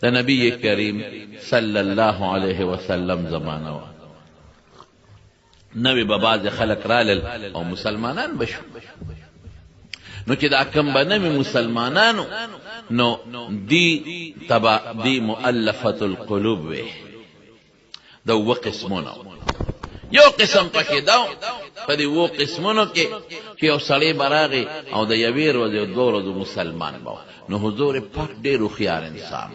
د نبی کریم صلی الله علیه وسلم زمانه وه. نوی به بعضې خلک رالل او مسلمانان به شو. نو چې دا کم به نوي مسلمانانو نو دی تبا دی مؤلفة القلوب وی دا اوه قسمونه یو قسم پکې دا په دې اوه قسمونو کې چې یو سړی به راغی او د یوې ورځې او دوه ورځو مسلمان به نو حضور پاک ډېر هوښیار انسان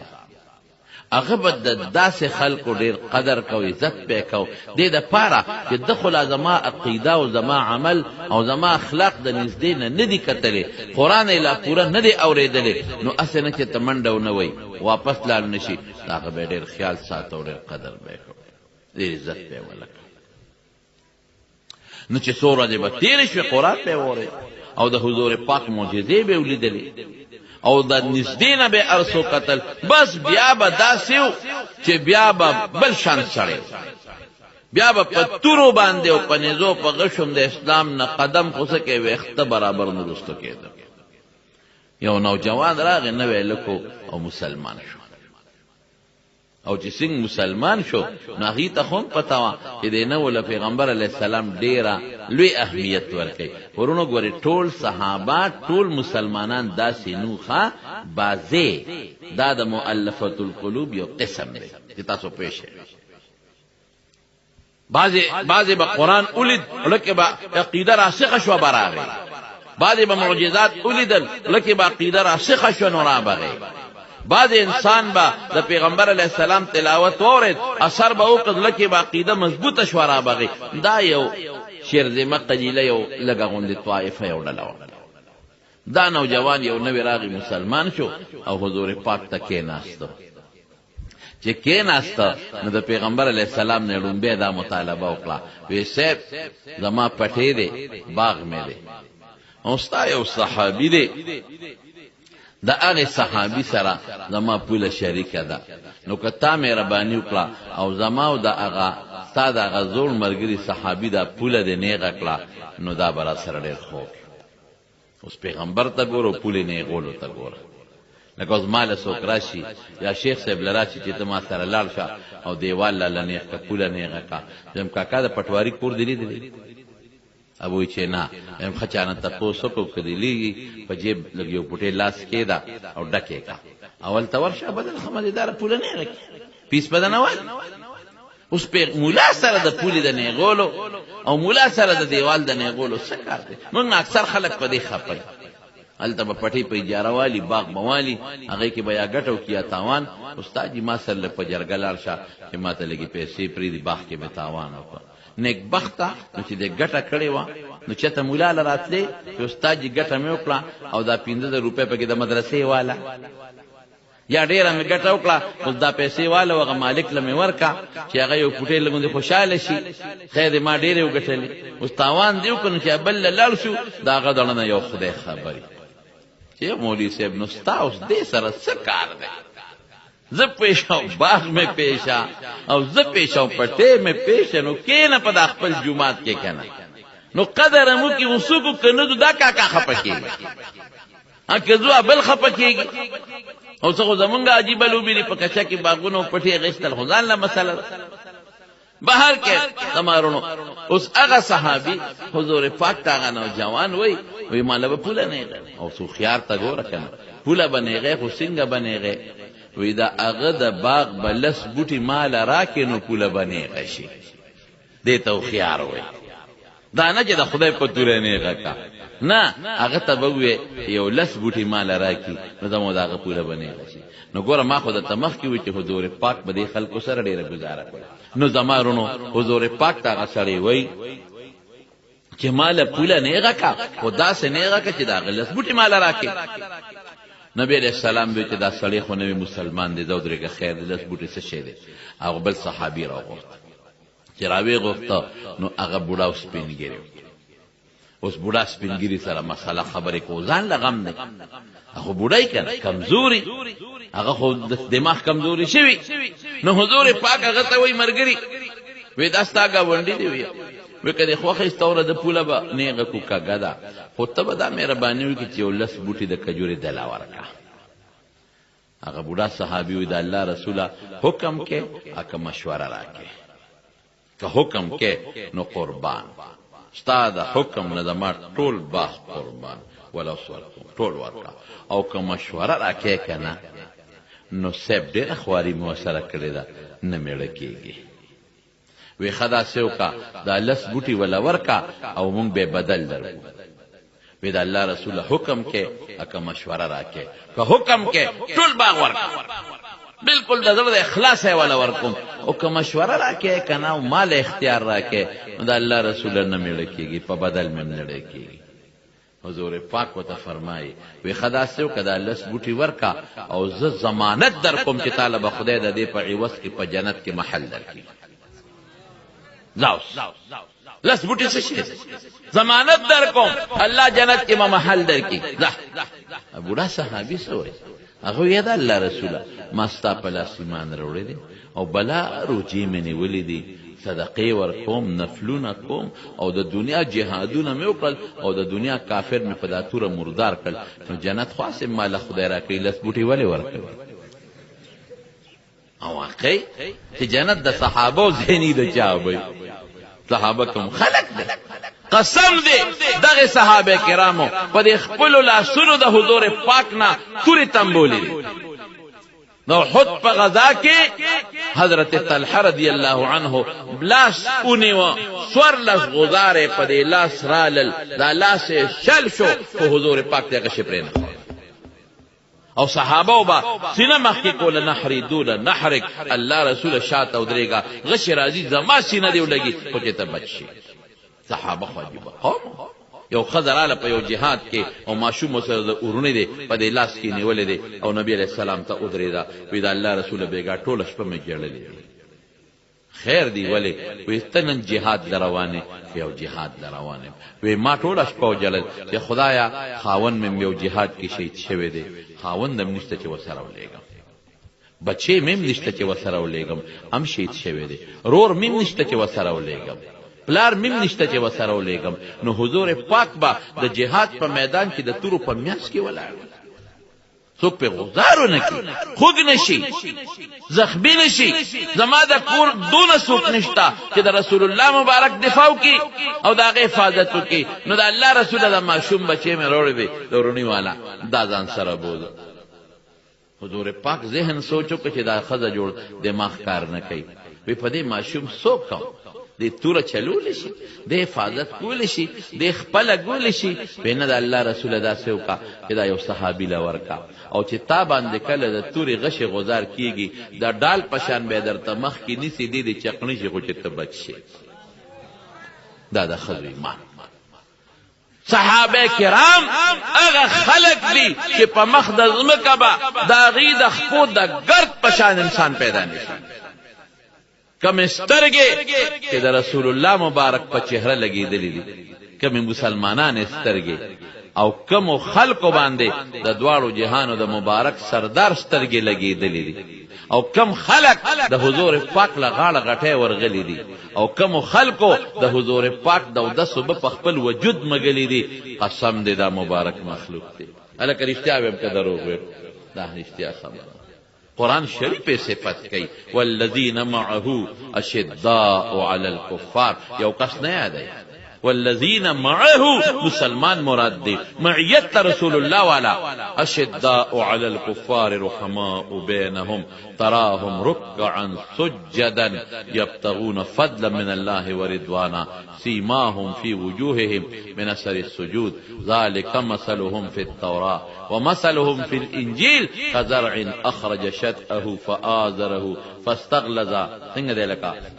هغه به د داسې خلکو ډېر قدر کو عزت به یې کو دې دپاره چې ده خو لا زما عقیده او زما عمل او زما اخلاق د نږدې نه نه دي کتلې قرآن یې لا پوره نه دی اورېدلی نو هسې نه چې ته منډه ونه وی واپس لاړ نه شي د هغه به یې ډېر خیال ساته او ډېر قدر به یې کو ډېر عزت به یې ولکه. نو چې څو ورځې به تېرې شوې قرآن به یې واورېد او د حضور پاک معجزې به یې ولیدلې او د نږدې نه به ارسو قتل بس بیا به داسې و چې بیا به بل شان سړی بیا به په تورو باندې او په نیزو په غشم د اسلام نه قدم خو څه کوي ویښته برابر نه رسته کېده. یو نوجوان راغی نوی لکو او مسلمان شو او چې څنګه مسلمان شو نو هغې ته خو هم پته وه چې دې نه له پیغمبر علیه السلام ډېره لوی اهمیت ورکوي. ورونو ګورې ټول صحابه ټول مسلمانان داسې نو ښه بعضې دا د مؤلفة القلوب یو قسم دی چې تاسو پېښ بعضې به قرآن ولید لکه به عقیده راسخه شوه به راغی بعضې به معجزات ولیدل لکه به عقیده راسخه شوه نو رابغی بعض انسان با د پیغمبر علیه السلام تلاوت واورید اثر به وکړ لکه به عقیده مضبوطه شوه رابغی. دا یو شیرزمه قلیله یو لږه غوندې طایفه یو ډله وه. دا نوجوان یو نوی راغی مسلمان شو او حضور پاک ته کېناسته. چې کېناسته نو د پیغمبر علیه السلام نه لومبی دا مطالبه وکړه وی صاحب زما پټې دی باغ مې دی او ستا یو صحابي دی د هغې صحابي سره زما پوله شریکه ده نو که تا مهرباني وکړه او زما او د هغه ستا د هغه زوړ ملګري صحابي دا پوله دې نیغه کړه نو دا به را سره ډېر خوږ. اوس پیغمبر ته ګوره پولې نیغولو ته ګوره لکه اوس ما له څوک راشي یا شیخ صاحب له راشي چې ته ما سره لاړ شه او دیوال لاله نیغ که پوله نیغه کړه یم کاکا د پټواري کور دې لیدلی ابوی چې نه یم ښه چانه تپوس وکړو که دې لیږي په جیب لږ یو پوټې لاس کېده او ډکې کا اول ته ورشه بدل ښه مزېداره پوله نیغه کړي پیس به نه وای. اوس مولا سره د پولې د نیغولو او مولا سره د دیوال د نیغولو څه کار دی؟ موږ اکثر خلک په دې خفه هلته به پټۍ په اجاره والي باغ به والي هغې کې به یا ګټه وکړي یا تاوان. استاد جي ما سره لږ په جرګه لاړ شه چې ما ته لږې پیسې پرېږدي باغ کې مې تاوان وکړه نیکبخته نو چې دې ګټه کړې وه نو چېرته مولا له راتلې چې استاد جي ګټه مې وکړه او دا 15 روپۍ پکې د مدرسې والا یا ډېره مې ګټه وکړه اوس دا پیسې والا هغه مالک له مې ورکړه چې هغه یو پوټې لږ غوندې خوشحاله شي خیر ما ډېرې وګټلې اوس تاوان دې وکړو چې بل له لاړ شو د هغه دړه نه یو خدای خبري چې مولوي صاحب نو ستا اوس دې سره څه کار دی؟ زه پیشم باغ میں پیشا او زه پیشم پټې میں پیش نو کېنه په دا خپل جومات کې کنه نو قدر مو کې وسوکو کنه دا کاکا خپه کېږي که زو بل خپه کېږي او څه خو زمونږ عجیبه لوبې دي په کچه کې باغونه پټې غېستل خو ځان له مسله بهر کې تمارونو. اوس هغه صحابي حضور پاک ته هغه نوجوان وی ماله به پوله نیغه او څو خيار ته ګوره کنه پوله به نیغه خو څنګه به نیغه وی دا هغه د باغ بلس بوټي مال راکې نو پوله به نیغه شي دې ته خيار وی دا نه چې د خدای په توره نیغه کا نه هغه ته به وی یو لس بوټي مال راکې نو زموږ هغه پوله به نیغه شي. نو ګوره ما خو د تمخ کې وی چې حضور پاک به دې خلکو سره ډېره گزاره کړه نو زمارونو حضور پاک ته هغه سړی وی چې مال پوله نیغه کا خدا سے نیغه کا چې دا غلس بوټي مال راکې. نبی علیہ السلام به چې دا سړی خو نوی مسلمان دی زودرګه خیر دی لس بوټي څه شی دی هغه بل صحابي راغوښت چې راوی غوښته نو هغه بوډا او سپینګری اوس بوډا سپینګری سره مسله خبرې کو ځان لغم نه هغه بوډای کنه کمزوري هغه خو دماغ کمزوري شوی نو حضور پاک هغه ته وای مرګري وې داستا غونډې دی وی کدی خوخه استوره د پوله به نیغه کو کاګدا خو ته به دا مهرباني وکړي چې ولس بوټي د کجوري دلا ورکا هغه بوډا صحابي وي د الله رسوله حکم کې اکه مشوره راکې که حکم کې نو قربان ستا د حکم نه زما ټول باغ قربان ولو ټول ورکړه او که مشوره راکې که نه نو صاحب ډېره خواري مې ورسره کړې ده نه میړه کېږي وی ښه داسې وکړه دا لس بوټي وله ورکړه او مونږ به بدل درکړو وی د الله رسوله حکم کې اکه مشوره راکې که حکم کې ټول باغ ورکړه بالکل د زړه د اخلاص یې وله ورکوم او که مشوره راکې که نه او مال اختیار راکې نو د الله رسوله نه میړه کېږي په بدل مې میړه کېږي حضور پاک ورته فرمایي وی ښه داسې وکړه دا لس بوټي ورکړه او زه ضمانت در کوم چې تاله به خدای د دې په عوض کې په جنت کې محل درکړي لاوس لس بوټي څه شي ضمانت در کوم الله جنت کې به محل درکړي بوډا صحابي څه وایي هغه وی د الله رسوله ما ستا په لاس ایمان راوړی دی او بلا روجې مې نیولې دي صدقې ورکوم نفلونه کوم او د دنیا جهادونه مې وکړل او د دنیا کافر مې په دا توره مردار کړل نو جنت خاص ماله خدای راکړي لس بوټي ولې ورکوي او واقعي چې جنت د صحابه ذهني د چا وي صحابه کوم خلق دي قسم دی دغه صحابه کرامو په دې خپل لاسونو د حضور پاک نه توري تنبولې نو حد په غزا کې حضرت طلحه رضی الله عنه لاس اونیو سور لاس غزاره په دې لاس رالل دا لاس شل شو په حضور پاک دغه شپرین او صحابه با سینه مخکې کوله نحری دوله نحرک الله رسول شاته او درېګه غش راځي زما سینه دی ولګي خو چې ته بچ شي صحابه خواجبه قوم یو خزراله په یو جهاد کې او ماشوم سره د اورونه دی په دې لاس کې نیولې دی او نبی علیہ السلام ته ودرېدا وی دا الله رسول بیګا ټول شپه مې جړلې خیر دی ولی وی تنن جهاد دروانه یو جهاد دروانه وی ما ټول شپه جړل چې خدایا خاون مې یو جهاد کې شهید شوی دی خاون دم نشته چې وسره ولېګم بچي مې نشته چې وسره ولېګم هم شهید شوی دی رور مې نشته چې وسره ولېګم پلار مم نشته چې وسره ولېګم نو حضور پاک با د جهاد په میدان کې د تورو په میاس کې ولاړ څوک په غزارو نه کی خوګ نشي زخمی نشي زما د کور دونه څوک نشتا چې د رسول الله مبارک دفاع وکي او دغه حفاظت وکي نو د الله رسول د معصوم بچي مې وروړي وي دورونی والا دا ځان سره بوله حضور پاک ذهن سوچو چې دا خزه جوړ دماغ کار نه کوي وی په دې معصوم څوک کوم دی توره چلول شي د حفاظت کول شي د خپل ګول شي بینه د الله رسول دا سوکا چې دا یو صحابي لا ورکا او چې تا باندې کله د توري غش غزار کیږي دا ډال پشان به درته مخ کې نسی دی چقنی شي خو چې ته بچ شي دا د خزوی ما صحابه کرام هغه خلق دي چې په مخ د زمکه با دا غي د خپو د ګرد پشان انسان پیدا نشي کم استرګې چې د رسول الله مبارک په چهره لګېدلې دي کم مسلمانان استرګې او کم خلکو باندې د دواړو جهانو د مبارک سردار سترګې لګېدلې دي او کم خلق د حضور پاک له غاړه غټه ورغلي دي او کم خلکو د حضور پاک د ودسو په خپل وجود مګلي دي قسم دې دا مبارک مخلوق دي الکه رښتیا ویم که دروغ ویم دا رښتیا خبره قرآن شریف صفت کئی والذین معه اشداء علی الکفار یو کس نه یادی والذین معه مسلمان مراد دی معیت رسول الله والا اشداء علی الکفار رحماء بینهم تراهم ركعا سجدا يبتغون فضلا من الله ورضوانا سيماهم في وجوههم من اثر السجود ذلك مثلهم في التوراة ومثلهم في الانجيل كزرع اخرج شطأه فآزره فاستغلظ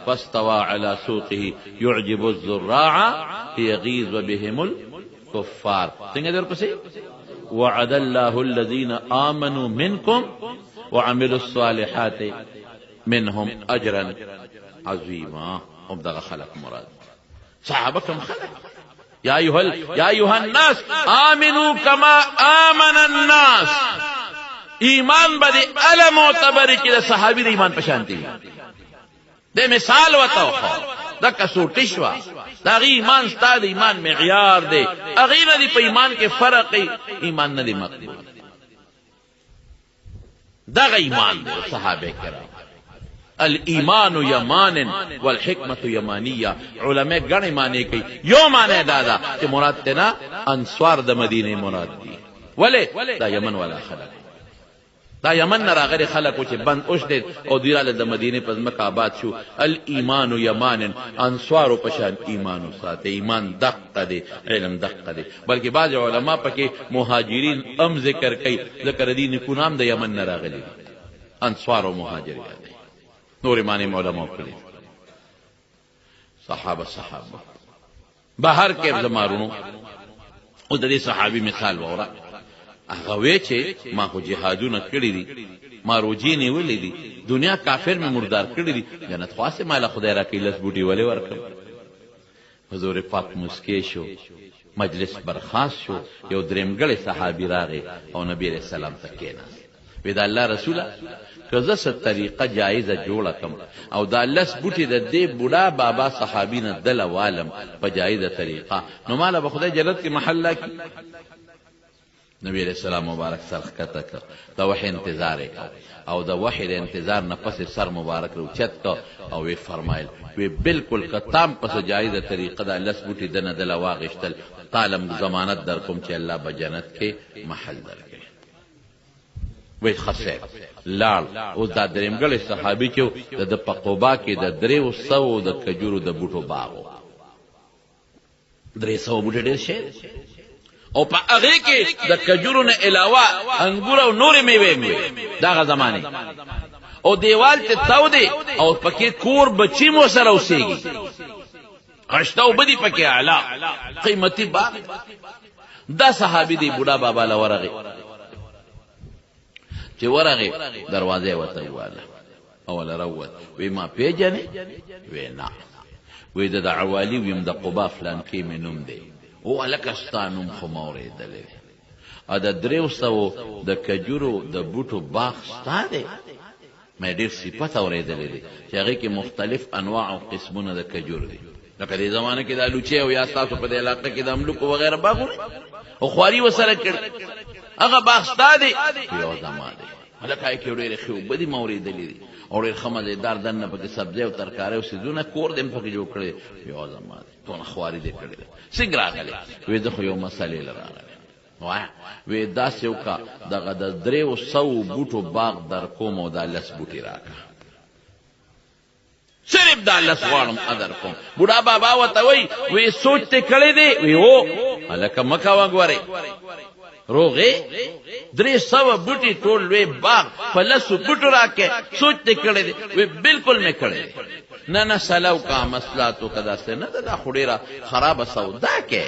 فاستوى على سوقه يعجب الزراع ليغيظ بهم الكفار وعد الله الذين آمنوا منكم وعملوا الصالحات منهم اجرا عظيما هم دغه خلق مراد صحابه كم خلق يا ايها الناس آمنوا كما آمن الناس ایمان بده ال معتبر کې د صحابي د ایمان پشانتي د مثال وتاو دا کسوټی شو دا غي ایمان ستاد ایمان معیار دی اغه نه دی په ایمان کې فرق ایمان نه دی مقبول دغه ایمان دی صحابه کرام. الایمان یمان والحکمت یمانیه. علماء ګڼې معنی کوي. یو معنی دا ده چې مراد تینا انصار د مدینه مراد دي. ولې دا یمن والا خلک، دا یمن نه راغلي خلک چې بند اوشتید او دوی راله د مدینې په ځمکه آباد شو. الایمان یمان، انصارو په شان ایمان وساته. ایمان دقه دی، علم دقه دی. بلکې بعض علما پکې مهاجرین هم ذکر کوي، ذکر دي نیکونام د یمن نه راغلي انصار او مهاجرین دي. نور معنی علماء کړي. صحابه بهر کې زمارونو. او د دې صحابي مثال وره، هغه وی چې ما خو جهادونه کړی دي، ما روجې نیولې دي، دنیا کافر مې مردار کړی دي، جنت خاصه مالا خدای راکړي لس بوټي ولې ورکړم. حضور پاک مسکی شو، مجلس برخاست شو. یو درېمګړی صحابي راغی او نبی علیہ السلام ته کېناست. وی دا الله رسوله که زه څه طریقه جایزه جوړه کړم او دا لس بوټي د دې بوډا بابا صحابي نه دله والم په جایزه طریقه، نو مالا به خدای جنت کې محل راکړي. نبی علیہ السلام مبارک سر ښکته کړ، د وحی انتظار یې کړ او د وحی د انتظار نه پسې سر مبارک روچت کړ او وی فرمایل وی بالکل که تام پس جایزه طریقه دا لس بوټي دنه دله واغېشتل، تالم ضمانت در کوم چې الله به جنت کې محل درکړي. وی خسیر لاړ. اوس دا درېمګړی صحابي چې د په قبا کې د 300 د کجورو د بوټو باغ و. 300 بوټي ډېر شی او په هغه کې د کجورو نه علاوه انګور او نورې میوې مې دغه زمانه او دیوال ته تاو دی او پکې کور بچی مو سره اوسېږي. غشته او بدی پکې اعلی قیمتي باغ. دا صحابي دی بوډا بابا له ورغه چې ورغه دروازه وته واله اول روت وی ما پیجنې وی نه وی د عوالی ویم د قبا فلان کې منوم دی او الکستانم خو موریدلې ا د 300 د کجورو د بوټو باغ ستاره مې ډېر صفات اوریدلې دي چې هغه کې مختلف انواع او قسمونه د کجور دي. لکه دې زمانه کې د لوچي او یا تاسو په دې علاقې کې د املوکو وغیرہ باغونه او خواري وسره کړ هغه باغ ستاره یو زمانه هلکه کې ډېر خو بدی موریدلې دي او ډېر خمدار دنه په سبزی او ترکاري او سيزونه کور دې په کې جوړ کړي یو زمانه ټول خواري دې کړل. څنګه راغلي وې زه خو یو مسلې لراغله وای وې داسې وکا دغه د 300 بوټو باغ در کوم او د لس بوټي راکا صرف د لس غواړم ادر کوم. بوډا بابا وته وی سوچ ته کړی دی وی هو الکه مکا وګوري روغه 300 بوټي ټول وی باغ په لسو بوټو راکې سوچ ته کړی دی وی بالکل مې کړی نه نه سلو کا مسلاتو کدا سے نه دا خډيره خراب سودا کې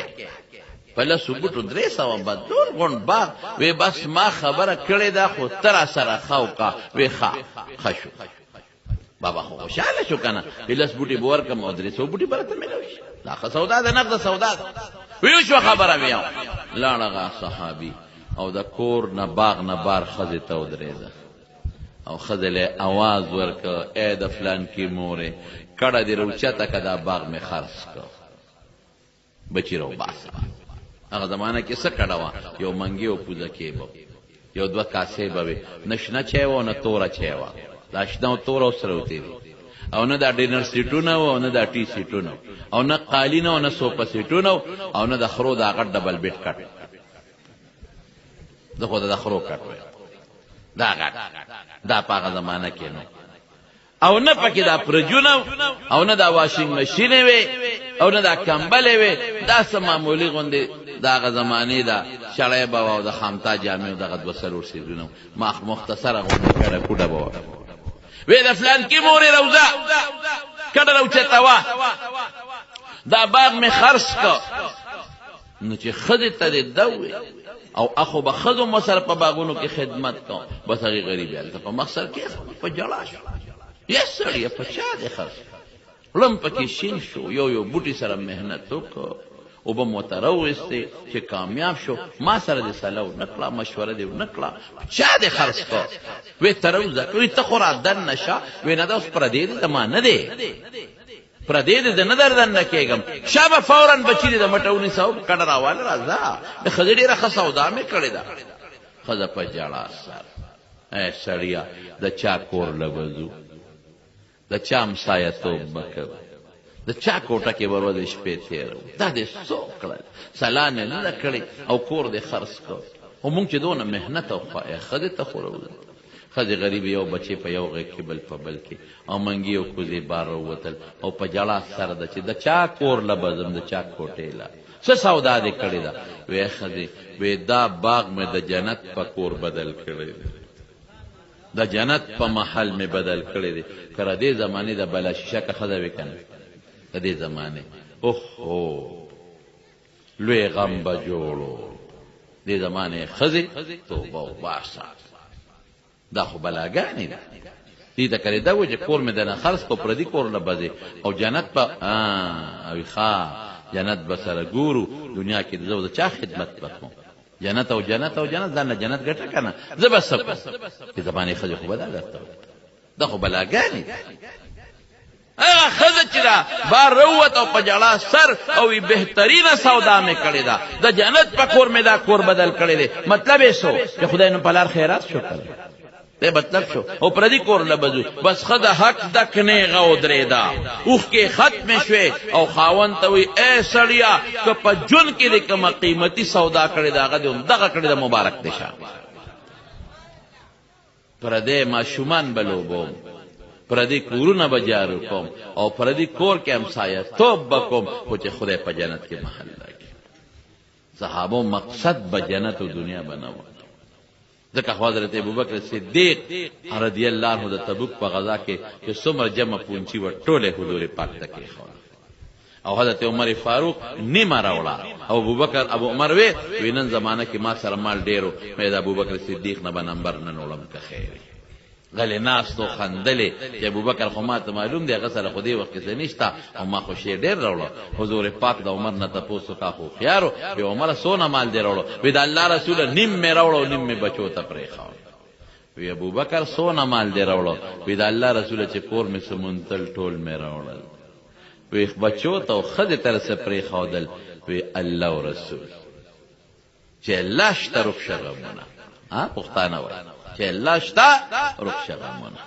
پله سبوټو 300 بدون غون باغ وی بس ما خبره کړی دا خو تر سره خاو کا وی خشو بابا خو خوشاله شو کنه لس بوټي بور کم او 300 بوټي برته ملوي دا خو سودا ده نقد سودا وی شو خبره ویاو لاړه صحابي او د کور نه باغ نه بار خزه ته ودرېده او خزله आवाज ورکه اې د فلان کی موره کړه دې روچته کدا باغ می خرڅ کو بچی رو باس. هغه زمانہ کې څه کړه یو منګي او پوزا کې بو یو دوه کاسې به نشنه چېو نه توره چېوا داشنه او توره سره وتی او نه دا ډینر سیټونه او نه دا ټی سیټونه او نه قالینه او نه سوپا سیټونه او نه د خرو دا غټ ډبل بیت کټ دغه د خرو کټ دا غټ دا پاغه زمانہ کې نو او نه پکې دا پرجونه او نه دا واشینګ ماشین وي او نه دا کمبل وي دا سم معمولی غوندې دا زمانه دا شړای بابا او د خامتا جامع دغه وسلور سیدونه ما مختصره غوندې کړه کوډه بابا وی د فلان کی مورې روزه کډه روچته وا دا باغ می خرڅ کو نو چې خدای ته دوی او اخو به خدو مسر په باغونو کې خدمت کو بس هغه غریب یال ته په مقصد کې په جړا شو یسړی په چا دې خرڅ لم پکې شین شو یو بوټي سره مهنت وکړو او به متروسته چې کامیاب شو ما سره دې سلام نکړه مشوره دې نکړه چا دې خرڅ کو وې تروزه وې ته خورا دن نشه وې نه دا پر دې ته ما نه دې پر دې دې نه دردن نه کېګم شابه فورا بچی دې مټونی سو کډه راواله راځه د خزړې راخه سودا مې کړې ده خزه په جړا سر اے سړیا د چا کور لبزو د چا همسایه‌توب به کوو د چا کوټه کې به ورځې شپې تېروو دا دې څو کړل سلان یې نه ده کړې او کور دې خرڅ کړ خو مونږ چې دونه محنت او ښځې ته خو راوځو ښځې غریب یو بچې په یو غېږ کې بل په بل کې او منګي او کوزې بار راووتل او په ژړا سره ده چې د چا کور لبزم د چا کوټې له څه سودا دې کړې ده وی ښځې وی دا باغ مې د جنت په کور بدل کړی دی د جنت په محل مې بدل کړی دی که د دې زمانې د بلا شیشه که ښځه وي که نه د دې زمانې اوهو لوی غم به جوړو دې زمانې ښځې توبه وباسه دا خو بلاګانې ده دې ته کړې ده و چې کور مې دنه خرڅ کو پردي کور له بځې او جنت په اوی ښه جنت به سره ګورو دنیا کې زه د چا خدمت به کوم جنت او جنت او جنت ځان له جنت ګټه که نه زه به څه کوم دې زمانې ښځې خو به دا درته دا خو بلاګانې ده هغه ښځه چې ده بار راووت او په ژړا سر او بهترینه سودا مې کړې ده د جنت په کور مې دا کور بدل کړی دی مطلب یې څه چې خدای نو په لار خیرات شو کړی دی مطلب شو او پردي کور لبزو بس ښځه حق دک نیغه ودرېده اوښکې ختمې شوې او خاوند ته وایي ای سړیه که په ژوند کې دې کومه قیمتي سودا کړې ده هغه دې همدغه کړې ده مبارک دی شه پردی ماشومان به لوبوم پردی کورونه به جارو کوم او پردی کور کې همسایه‌توب به کوم خو چې خدای په جنت کې محل راکړي صحابو مقصد به جنت و دنیا به نه و ځکه خو حضرت ابوبکر صدیق رضی الله عنه د تبوک په غزا کې چې څومره جمع پونچي وه ټولې حضور پاک ته کېښوده او حضرت عمر فاروق نیمه راوړه او ابوبکر ابو عمر وی نن زمانه کې ما سره مال ډېر و مې د ابوبکر صدیق نه به نمبر نه نوړم که خیر غلی ناستو خندلې چې ابوبکر خو ما ته معلوم دی هغه سره خو دې وخت کې څه نشته او ما خو شی ډېر راوړه حضور پاک د عمر نه تپوس وکړه خو هوښیار و وی عمره څونه مال دې راوړو وی د الله رسوله نیم مې راوړه او نیم مې بچو ته پرېښود وی ابوبکر څونه مال دې راوړو وی د الله رسوله چې کور مې سمونتل ټول مې راوړل وی بچو ته او ښځې ته څه پرېښودل وی الله او رسول چې الله شته روښ غمونه پښتانه وایي چې الله شته روښ غمونه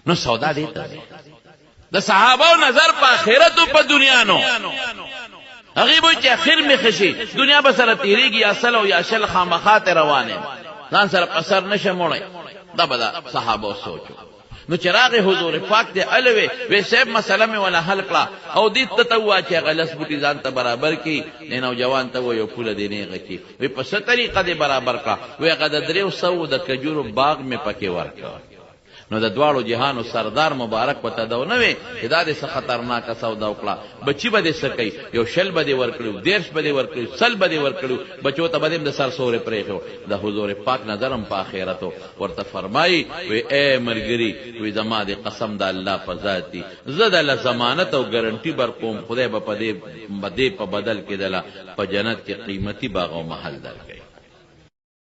نو سودا دې ته د صحابو نظر په آخرت او په دنیا نو هغې به چې اخر مې ښه شي دنیا به سره تېرېږي یا سل او یا شل خامخا ته روان یم ځان سره په سر نشم وړی دا به د صحابو سوچ نو چې راغې حضور پاک دې الوې وی صاحب مسله مې ولا حل کړه او دې ته ته ووایه چې هغه لس بوټي ځان ته برابر کړي دې نوجوان ته ووایه یو پوله دې نیغه کړي وی په څه طریقه دې برابر کړه وی هغه د 300 د کجورو باغ مې پکې ورکړه نو د دواړو جهانو سردار مبارک پته دو نه وي چې دا دې څه خطرناکه سودا وکړه بچي به دې څه کوي یو شل به دې ورکړو 10 به دې ورکړو سل به دې ورکړو بچو ته به دې د سر سورې پرېښو د حضور پاک نظرم په آخرتو ورته فرمایي وی ای ملګري وی زما دې قسم د الله په ذات دي زه دله ضمانت او ګرنټي برکوم خدای به په دې په بدل کې دله په جنت کې قیمتي باغ او محل درکوي